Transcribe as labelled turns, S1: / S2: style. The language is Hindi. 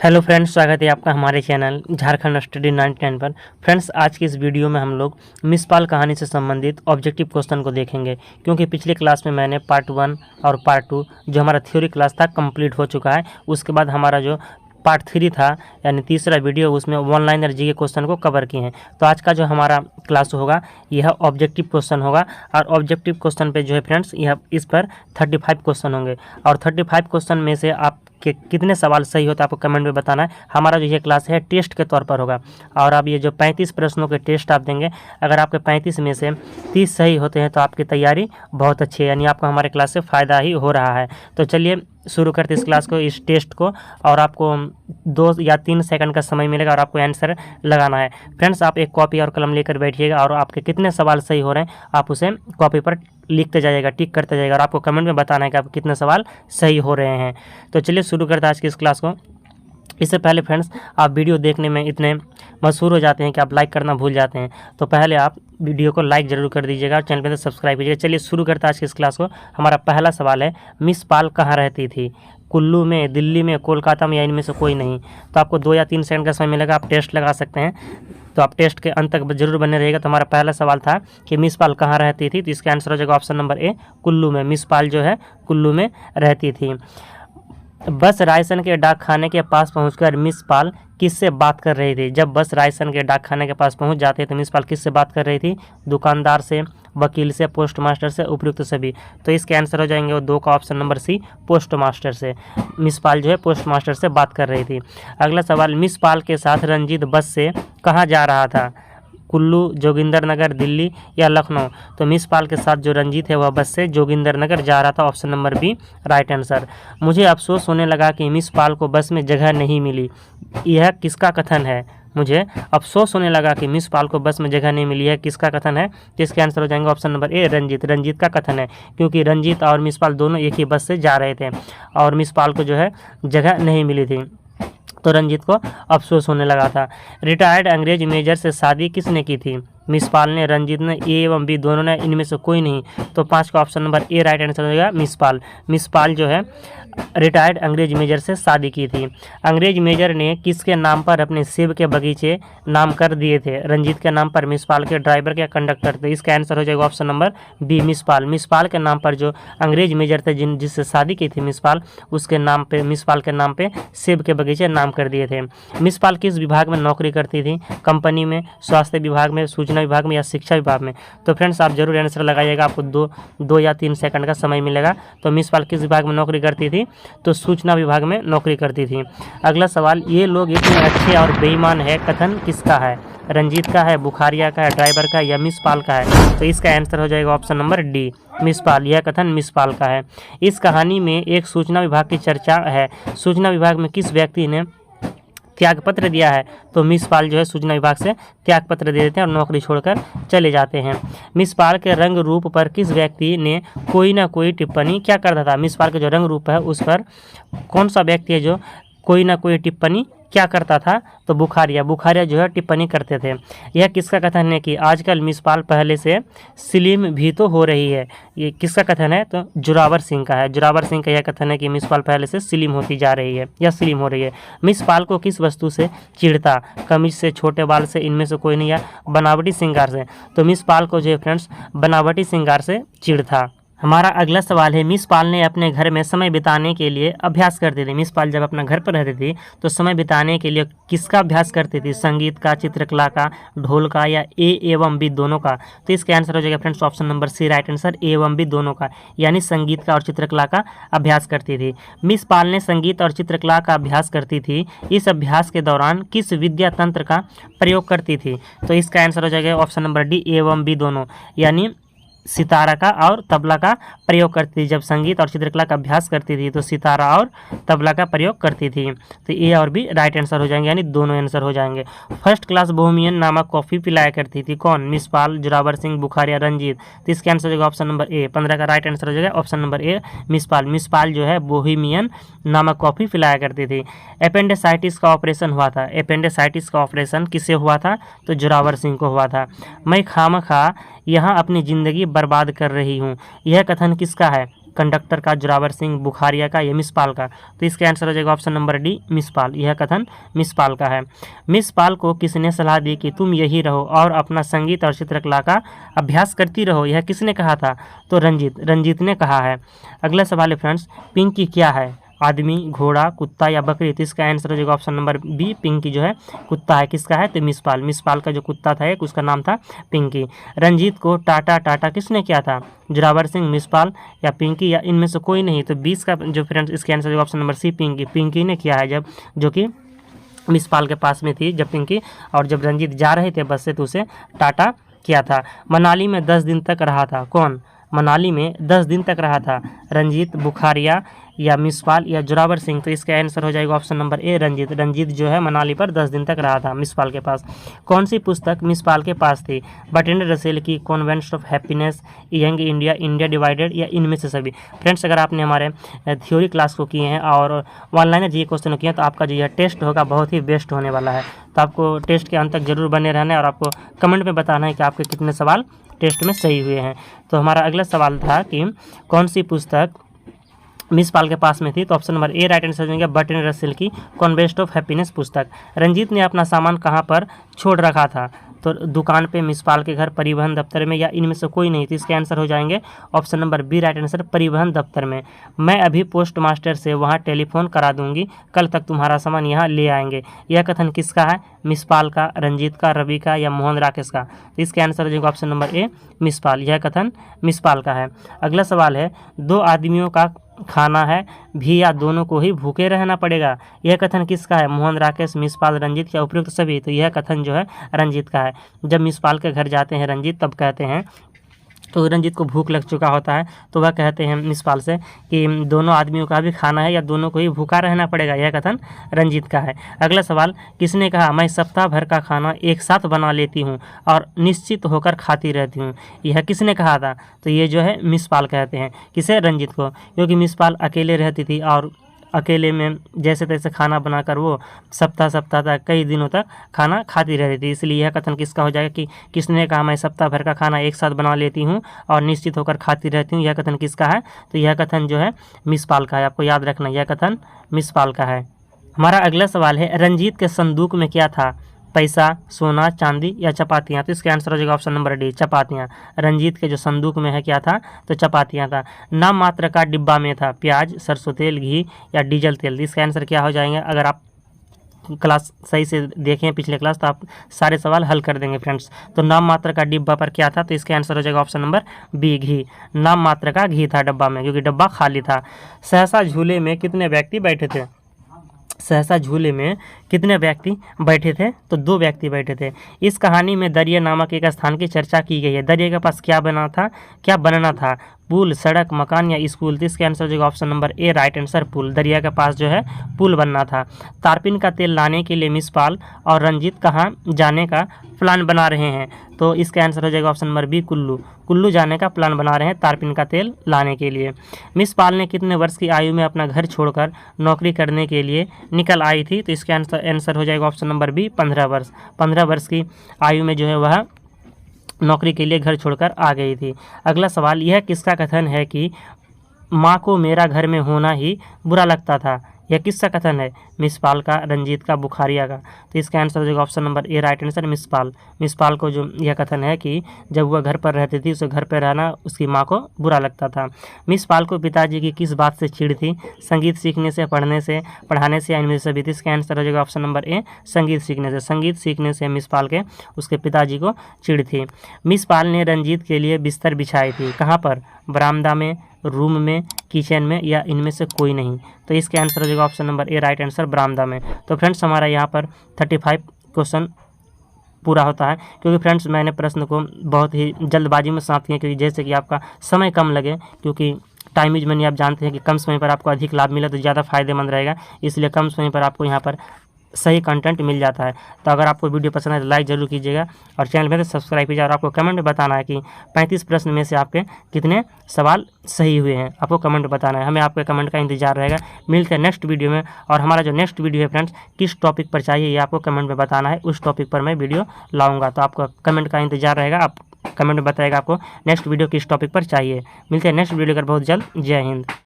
S1: हेलो फ्रेंड्स, स्वागत है आपका हमारे चैनल झारखंड स्टडी 99 पर। फ्रेंड्स, आज की इस वीडियो में हम लोग मिस पाल कहानी से संबंधित ऑब्जेक्टिव क्वेश्चन को देखेंगे, क्योंकि पिछले क्लास में मैंने पार्ट 1 और पार्ट 2 जो हमारा थ्योरी क्लास था कंप्लीट हो चुका है। उसके बाद हमारा जो पार्ट 3 था यानी तीसरा वीडियो, उसमें वन लाइनर जी के क्वेश्चन को कवर किए हैं। तो आज का जो हमारा क्लास होगा यह ऑब्जेक्टिव क्वेश्चन होगा, और ऑब्जेक्टिव क्वेश्चन पे जो है फ्रेंड्स यह इस पर 35 क्वेश्चन होंगे, और 35 क्वेश्चन में से आप कि कितने सवाल सही होता है आपको कमेंट में बताना है। हमारा जो ये क्लास है टेस्ट के तौर पर होगा, और अब ये जो 35 प्रश्नों के टेस्ट आप देंगे, अगर आपके 35 में से 30 सही होते हैं तो आपकी तैयारी बहुत अच्छी है, यानी आपको हमारे क्लास से फ़ायदा ही हो रहा है। तो चलिए शुरू करते इस क्लास को, इस टेस्ट को, और आपको 2 या 3 सेकंड का समय मिलेगा और आपको आंसर लगाना है। फ्रेंड्स, आप एक कॉपी और कलम लेकर बैठिएगा, और आपके कितने सवाल सही हो रहे हैं आप उसे कॉपी पर लिखते जाइएगा, टिक करते जाइएगा, और आपको कमेंट में बताना है कि आप कितने सवाल सही हो रहे हैं। तो चलिए शुरू करते हैं आज की इस क्लास को। इससे पहले फ्रेंड्स, आप वीडियो देखने में इतने मशहूर हो जाते हैं कि आप लाइक करना भूल जाते हैं, तो पहले आप वीडियो को लाइक जरूर कर दीजिएगा और चैनल पर सब्सक्राइब कीजिएगा। चलिए शुरू करते हैं आज की इस क्लास को। हमारा पहला सवाल है, मिस पाल कहाँ रहती थी? कुल्लू में, दिल्ली में, कोलकाता में, या इनमें से कोई नहीं? तो आपको 2 या 3 सेकंड का समय मिलेगा, आप टेस्ट लगा सकते हैं। तो आप टेस्ट के अंत तक जरूर बने रहिएगा। तो हमारा पहला सवाल था कि मिस पाल कहाँ रहती थी, तो इसका आंसर हो जाएगा ऑप्शन नंबर ए, कुल्लू में। मिस पाल जो है कुल्लू में रहती थी। बस रायसन के डाक खाने के पास पहुंचकर मिस पाल किससे बात कर रही थी? जब बस रायसन के डाक खाने के पास पहुंच जाते तो मिस पाल किससे बात कर रही थी? दुकानदार से, वकील से, पोस्ट मास्टर से, उपयुक्त सभी। तो इसके आंसर हो जाएंगे वो 2 का option number C, post master से। मिस पाल जो है पोस्ट मास्टर से बात कर रही थी। अगला सवाल, मिस पाल के साथ रंजीत बस से कहाँ जा रहा था? कुल्लू, जोगिंदरनगर, दिल्ली या लखनऊ? तो मिस पाल के साथ जो रंजीत है वह बस से जोगिंदरनगर जा रहा था, option number B right answer. मुझे अफसोस होने लगा कि मिस पाल को बस में जगह नहीं मिली, यह किसका कथन है? मुझे अफसोस होने लगा कि मिस पाल को बस में जगह नहीं मिली है, किसका कथन है? जिसके आंसर हो जाएंगे option number A, Ranjit. Ranjit का कथन है, क्योंकि रंजीत और मिस पाल दोनों एक ही बस से जा रहे थे और मिस पाल को जो है जगह नहीं मिली थी, तो रंजीत को अफसोस होने लगा था। रिटायर्ड अंग्रेज मेजर से शादी किसने की थी? मिस पाल ने, रंजीत ने, ए एवं बी दोनों ने, इनमें से कोई नहीं। तो 5 का option number A right answer हो जाएगा, मिस पाल। मिस पाल जो है रिटायर्ड अंग्रेज मेजर से शादी की थी। अंग्रेज मेजर ने किसके नाम पर अपने सेब के बगीचे नाम कर दिए थे? रंजीत के नाम पर, मिस पाल के, ड्राइवर के, कंडक्टर थे? इसका आंसर हो जाएगा option number B, miss Pal. Miss पाल के नाम पर जो अंग्रेज मेजर थे जिससे शादी की थी मिस पाल, उसके नाम पे, मिस पाल के नाम पे सेब के बगीचे नाम कर दिए थे। मिस पाल किस विभाग में नौकरी करती थी? कंपनी में, स्वास्थ्य विभाग में, सूचना विभाग में या शिक्षा विभाग में? तो फ्रेंड्स, आप जरूर आंसर लगाइएगा, आपको 2 या 3 सेकंड का समय मिलेगा। तो मिस पाल किस विभाग में नौकरी करती थी? तो सूचना विभाग में नौकरी करती थी। अगला सवाल, ये लोग इतने अच्छे और बेईमान है, कथन किसका है? रंजीत का है, बुखारिया का है, ड्राइवर का, या मिस पाल का है? तो इसका आंसर हो जाएगा ऑप्शन नंबर डी, मिस पाल। यह कथन मिस पाल का है। इस कहानी में एक सूचना विभाग की चर्चा है। सूचना विभाग में किस व्यक्ति ने त्यागपत्र दिया है? तो मिस पाल जो है सूचना विभाग से त्यागपत्र दे देते हैं और नौकरी छोड़कर चले जाते हैं। मिस पाल के रंग रूप पर किस व्यक्ति ने कोई ना कोई टिप्पणी क्या करता था? मिस पाल का जो रंग रूप है उस पर कौन सा व्यक्ति है जो कोई ना कोई टिप्पणी क्या करता था? तो बुखारिया। बुखारिया जो है टिप्पणी करते थे। यह किसका कथन है कि आजकल मिस पाल पहले से स्लिम भी तो हो रही है? ये किसका कथन है? तो जोरावर सिंह का है। जोरावर सिंह का यह कथन है कि मिस पाल पहले से स्लिम होती जा रही है या स्लिम हो रही है। मिस पाल को किस वस्तु से चिढ़ता? कमीज से, छोटे बाल से, इनमें से कोई नहीं, या बनावटी श्रृंगार से? तो मिस पाल को जो है फ्रेंड्स बनावटी श्रृंगार से चिढ़ता। हमारा अगला सवाल है, मिस पाल ने अपने घर में समय बिताने के लिए अभ्यास करती थी। मिस पाल जब अपना घर पर रहती थी तो समय बिताने के लिए किसका अभ्यास करती थी? संगीत का, चित्रकला का, ढोल का, या ए एवं बी दोनों का? तो इसका आंसर हो जाएगा friends option number C right answer, A एवं बी दोनों का, यानी संगीत का और चित्रकला का अभ्यास करती थी। मिस पाल ने संगीत और चित्रकला का अभ्यास करती थी, इस अभ्यास के दौरान किस विद्या तंत्र का प्रयोग करती थी? तो इसका आंसर हो जाएगा ऑप्शन नंबर डी, ए एवं बी दोनों, यानी सितारा का और तबला का प्रयोग करती थी। जब संगीत और चित्रकला का अभ्यास करती थी तो सितारा और तबला का प्रयोग करती थी। तो ए और बी राइट आंसर हो जाएंगे, यानी दोनों आंसर हो जाएंगे। फर्स्ट क्लास बोहेमियन नामक कॉफ़ी पिलाया करती थी कौन? मिस पाल, जोरावर सिंह, बुखारिया, रंजीत? तो इसका आंसर हो जाएगा ऑप्शन नंबर ए। 15 का राइट आंसर हो जाएगा option number A, Miss Pal. Miss Pal जो है बोहेमियन नामक कॉफ़ी पिलाया करती थी। अपेंडिसाइटिस का ऑपरेशन हुआ था। अपेंडिसाइटिस का ऑपरेशन किससे हुआ था? तो जोरावर सिंह को हुआ था। मैं खामखा यहाँ अपनी ज़िंदगी बर्बाद कर रही हूँ, यह कथन किसका है? कंडक्टर का, जोरावर सिंह, बुखारिया का या मिसपाल का? तो इसका आंसर हो जाएगा ऑप्शन नंबर डी, मिसपाल। यह कथन मिसपाल का है। मिसपाल को किसने सलाह दी कि तुम यही रहो और अपना संगीत और चित्रकला का अभ्यास करती रहो? यह किसने कहा था? तो रंजीत ने कहा है। अगला सवाल है फ्रेंड्स, पिंकी क्या है? आदमी, घोड़ा, कुत्ता या बकरी? तो इसका आंसर हो जाएगा ऑप्शन नंबर बी, पिंकी जो है कुत्ता है। किसका है? तो मिसपाल का जो कुत्ता था एक, उसका नाम था पिंकी। रंजीत को टाटा किसने किया था? जोरावर सिंह, मिसपाल या पिंकी या इनमें से कोई नहीं? तो 20 का जो फ्रेंड्स इसका आंसर होगा ऑप्शन नंबर सी, पिंकी ने किया है, जब जो कि मिसपाल के पास में थी जब पिंकी, और जब रंजीत जा रहे थे बस से तो उसे टाटा किया था। मनाली में 10 दिन तक रहा था कौन? मनाली में 10 दिन तक रहा था रंजीत, बुखारिया या मिसपाल या जोरावर सिंह? तो इसका आंसर हो जाएगा ऑप्शन नंबर ए, रंजीत जो है मनाली पर 10 दिन तक रहा था मिसपाल के पास। कौन सी पुस्तक मिसपाल के पास थी? बर्ट्रैंड रसेल की convents of happiness, young India, India divided या इनमें से सभी? फ्रेंड्स, अगर आपने हमारे थ्योरी क्लास को किए हैं और ऑनलाइन जी क्वेश्चन किए हैं तो आपका जो यह टेस्ट होगा बहुत ही बेस्ट होने वाला है। तो आपको टेस्ट के अंत तक जरूर बने रहना है और आपको कमेंट में बताना है कि आपके कितने सवाल टेस्ट में सही हुए हैं। तो हमारा अगला सवाल था कि कौन सी पुस्तक मिसपाल के पास में थी? तो option number A right answer देंगे, बर्ट्रैंड रसेल की कॉन्वेस्ट ऑफ हैप्पीनेस पुस्तक। रंजीत ने अपना सामान कहाँ पर छोड़ रखा था? तो दुकान पे, मिसपाल के घर, परिवहन दफ्तर में या इनमें से कोई नहीं? तो इसके आंसर हो जाएंगे option number B right answer, परिवहन दफ्तर में। मैं अभी पोस्ट मास्टर से वहाँ टेलीफोन करा दूंगी, कल तक तुम्हारा सामान यहाँ ले आएंगे। यह कथन किसका है? मिसपाल का, रंजीत का, रवि का या मोहन राकेश का? तो इसके आंसर हो जाएगा ऑप्शन नंबर ए, मिसपाल। यह कथन मिसपाल का है। अगला सवाल है, दो आदमियों का खाना है भी या दोनों को ही भूखे रहना पड़ेगा? यह कथन किसका है? मोहन राकेश, मिसपाल, रंजीत या उपयुक्त सभी? तो यह कथन जो है रंजीत का है। जब मिसपाल के घर जाते हैं रंजीत तब कहते हैं, तो रंजीत को भूख लग चुका होता है तो वह कहते हैं मिसपाल से कि दोनों आदमियों का भी खाना है या दोनों को ही भूखा रहना पड़ेगा? यह कथन रंजीत का है। अगला सवाल, किसने कहा मैं सप्ताह भर का खाना एक साथ बना लेती हूँ और निश्चित होकर खाती रहती हूँ? यह किसने कहा था? तो ये जो है मिसपाल कहते हैं। किसे? रंजीत को, क्योंकि मिसपाल अकेले रहती थी और अकेले में जैसे तैसे खाना बनाकर वो सप्ताह तक, कई दिनों तक खाना खाती रहती थी। इसलिए यह कथन किसका हो जाएगा कि किसने कहा मैं सप्ताह भर का खाना एक साथ बना लेती हूँ और निश्चित होकर खाती रहती हूँ? यह कथन किसका है? तो यह कथन जो है मिसपाल का है। आपको याद रखना, यह कथन मिसपाल का है। हमारा अगला सवाल है, रंजीत के संदूक में क्या था? पैसा, सोना, चांदी या चपातियाँ? तो इसका आंसर हो जाएगा ऑप्शन नंबर डी, चपातियाँ। रंजीत के जो संदूक में है क्या था? तो चपातियाँ था। नाम मात्र का डिब्बा में था प्याज, सरसों तेल, घी या डीजल तेल? इसका आंसर क्या हो जाएंगे? अगर आप क्लास सही से देखें पिछले क्लास तो आप सारे सवाल हल कर देंगे फ्रेंड्स। तो नाम मात्र का डिब्बा पर क्या था? तो इसका आंसर हो जाएगा ऑप्शन नंबर बी, घी। नाम मात्र का घी था डब्बा में, क्योंकि डब्बा खाली था। सहसा झूले में कितने व्यक्ति बैठे थे? सहसा झूले में कितने व्यक्ति बैठे थे? तो 2 व्यक्ति बैठे थे। इस कहानी में दरिया नामक एक स्थान की चर्चा की गई है। दरिया के पास क्या बनना था? पुल, सड़क, मकान या स्कूल? तो इसके आंसर हो जाएगा option number A right answer, पुल। दरिया के पास जो है पुल बनना था। तारपीन का तेल लाने के लिए मिसपाल और रंजीत कहाँ जाने का प्लान बना रहे हैं? तो इसका आंसर हो जाएगा ऑप्शन नंबर बी, कुल्लू जाने का प्लान बना रहे हैं तारपीन का तेल लाने के लिए। मिसपाल ने कितने वर्ष की आयु में अपना घर छोड़कर नौकरी करने के लिए निकल आई थी? तो इसका आंसर हो जाएगा ऑप्शन नंबर बी, 15 वर्ष। 15 वर्ष की आयु में जो है वह नौकरी के लिए घर छोड़कर आ गई थी। अगला सवाल, यह किसका कथन है कि माँ को मेरा घर में होना ही बुरा लगता था? यह किसका कथन है? मिसपाल का, रंजीत का, बुखारिया का? तो इसका आंसर हो जाएगा option number A right answer, मिसपाल को जो यह कथन है कि जब वह घर पर रहती थी उसे घर पर रहना उसकी माँ को बुरा लगता था। मिसपाल को पिताजी की किस बात से चिढ़ थी? संगीत सीखने से, पढ़ाने से या इनमें से सभी? इसका आंसर हो जाएगा ऑप्शन नंबर ए, संगीत सीखने से मिसपाल के उसके पिताजी को चिढ़ थी। मिसपाल ने रंजीत के लिए बिस्तर बिछाई थी, कहाँ पर? बरामदा में, रूम में, किचन में या इनमें से कोई नहीं? तो इसके आंसर हो जाएगा option number A right answer, बरामदा में। तो फ्रेंड्स हमारा यहाँ पर 35 क्वेश्चन पूरा होता है, क्योंकि फ्रेंड्स मैंने प्रश्न को बहुत ही जल्दबाजी में समाप्त किया, क्योंकि जैसे कि आपका समय कम लगे, क्योंकि टाइम इज मनी आप जानते हैं कि कम समय पर आपको अधिक लाभ मिला तो ज़्यादा फायदेमंद रहेगा, इसलिए कम समय पर आपको यहाँ पर सही कंटेंट मिल जाता है। तो अगर आपको वीडियो पसंद है तो लाइक जरूर कीजिएगा और चैनल में तो सब्सक्राइब कीजिए और आपको कमेंट में बताना है कि 35 प्रश्न में से आपके कितने सवाल सही हुए हैं, आपको कमेंट में बताना है। हमें आपके कमेंट का इंतजार रहेगा। मिलते हैं नेक्स्ट वीडियो में, और हमारा जो नेक्स्ट वीडियो है फ्रेंड्स किस टॉपिक पर चाहिए ये आपको कमेंट में बताना है, उस टॉपिक पर मैं वीडियो लाऊंगा। तो आपका कमेंट का इंतजार रहेगा। आप कमेंट में बताएगा आपको नेक्स्ट वीडियो किस टॉपिक पर चाहिए। मिलते हैं नेक्स्ट वीडियो कर बहुत जल्द। जय हिंद।